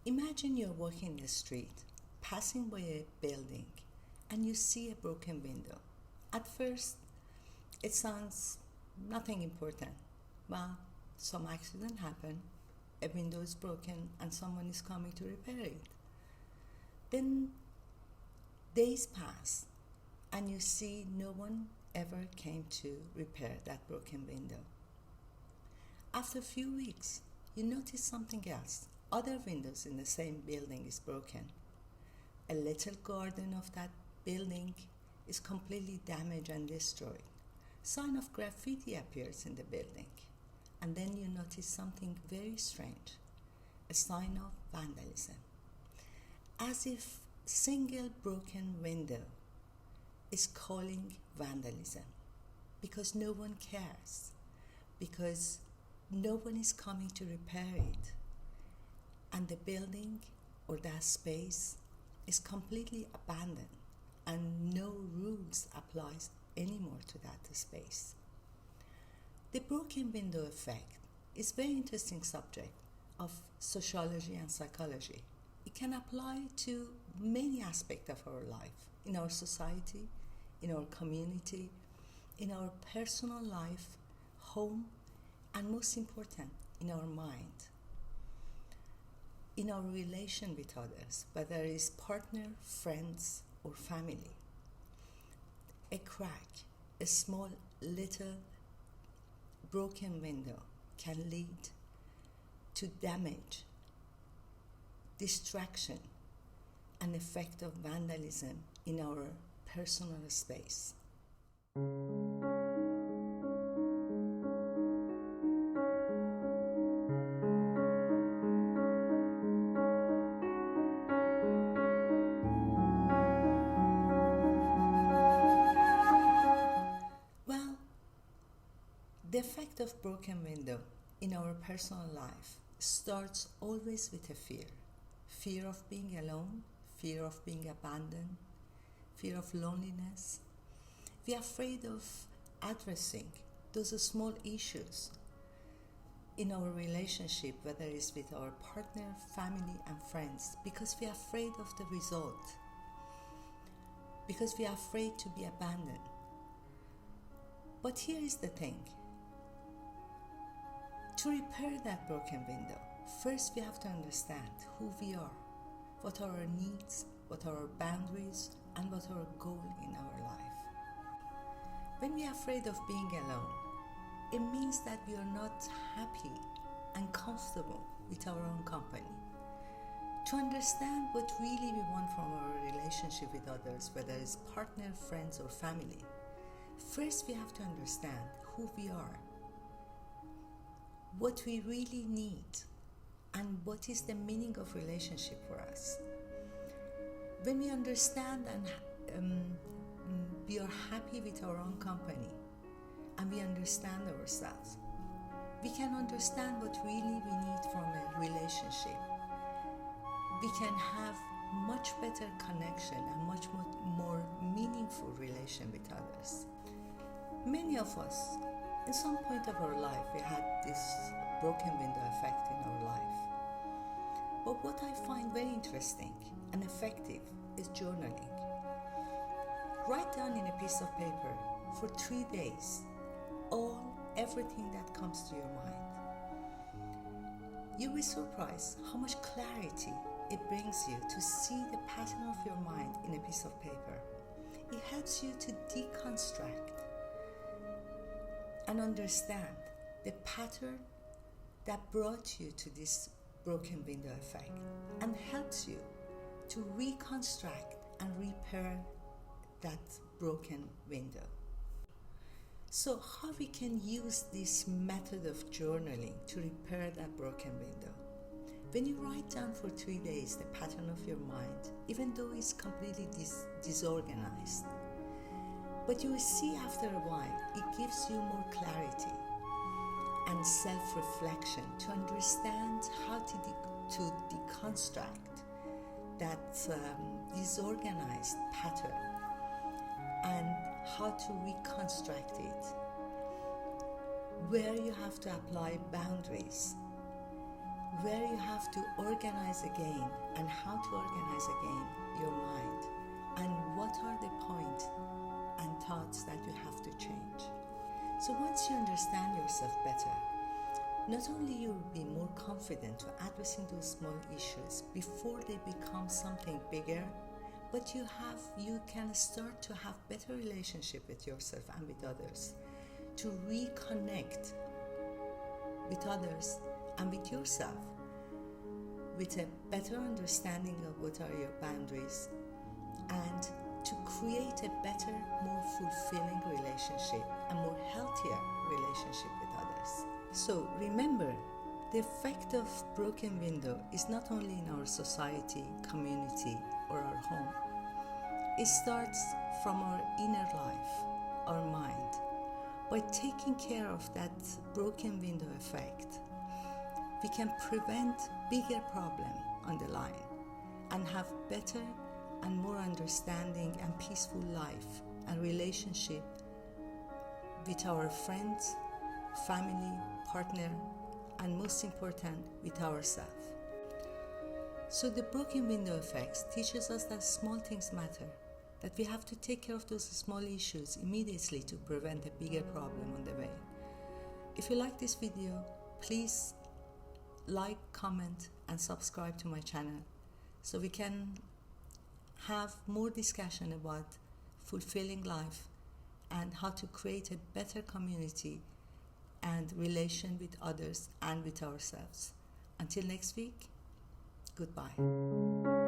Imagine you're walking the street, passing by a building, and you see a broken window. At first, it sounds nothing important. Well, some accident happened, a window is broken, and someone is coming to repair it. Then days pass, and you see no one ever came to repair that broken window. After a few weeks, you notice something else. Other windows in the same building is broken. A little garden of that building is completely damaged and destroyed. Sign of graffiti appears in the building. And then you notice something very strange, a sign of vandalism. As if single broken window is calling vandalism, because no one cares, because no one is coming to repair it, and the building or that space is completely abandoned and no rules applies anymore to that space. The broken window effect is a very interesting subject of sociology and psychology. It can apply to many aspects of our life, in our society, in our community, in our personal life, home, and most important, in our mind. In our relation with others, whether it's partner, friends, or family. A crack, a small little broken window can lead to damage, distraction, and effect of vandalism in our personal space. Well, the effect of broken window in our personal life starts always with a fear. Fear of being alone, fear of being abandoned, fear of loneliness. We are afraid of addressing those small issues in our relationship, whether it's with our partner, family, and friends, because we are afraid of the result, because we are afraid to be abandoned. But here is the thing. To repair that broken window, first we have to understand who we are, what are our needs, what are our boundaries, and what are our goals in our life. When we are afraid of being alone, it means that we are not happy and comfortable with our own company. To understand what really we want from our relationship with others, whether it's partner, friends, or family, first we have to understand who we are, what we really need, and what is the meaning of relationship for us. When we understand and we are happy with our own company and we understand ourselves, we can understand what really we need from a relationship. We can have much better connection and much more meaningful relation with others. Many of us, in some point of our life, we had this broken window effect in our life. But what I find very interesting and effective is journaling. Write down in a piece of paper for 3 days everything that comes to your mind. You'll be surprised how much clarity it brings you to see the pattern of your mind in a piece of paper. It helps you to deconstruct and understand the pattern that brought you to this broken window effect and helps you to reconstruct and repair that broken window. So how we can use this method of journaling to repair that broken window? When you write down for 3 days the pattern of your mind, even though it's completely disorganized, but you will see after a while, it gives you more clarity and self-reflection to understand how to deconstruct that disorganized pattern and how to reconstruct it, where you have to apply boundaries, where you have to organize again, and how to organize again your mind, and what are the points and thoughts that you have to change. So once you understand yourself better, not only you will be more confident to addressing those small issues before they become something bigger, but you can start to have better relationship with yourself and with others, to reconnect with others and with yourself with a better understanding of what are your boundaries, and to create a better, more fulfilling relationship and more healthier relationship with others. So remember, the effect of broken window is not only in our society, community, or our home. It starts from our inner life, our mind. By taking care of that broken window effect, we can prevent bigger problem on the line and have better and more understanding and peaceful life and relationship with our friends, family, partner, and most important, with ourselves. So the broken window effects teaches us that small things matter, that we have to take care of those small issues immediately to prevent a bigger problem on the way. If you like this video, please like, comment, and subscribe to my channel so we can have more discussion about fulfilling life and how to create a better community and relation with others and with ourselves. Until next week, goodbye.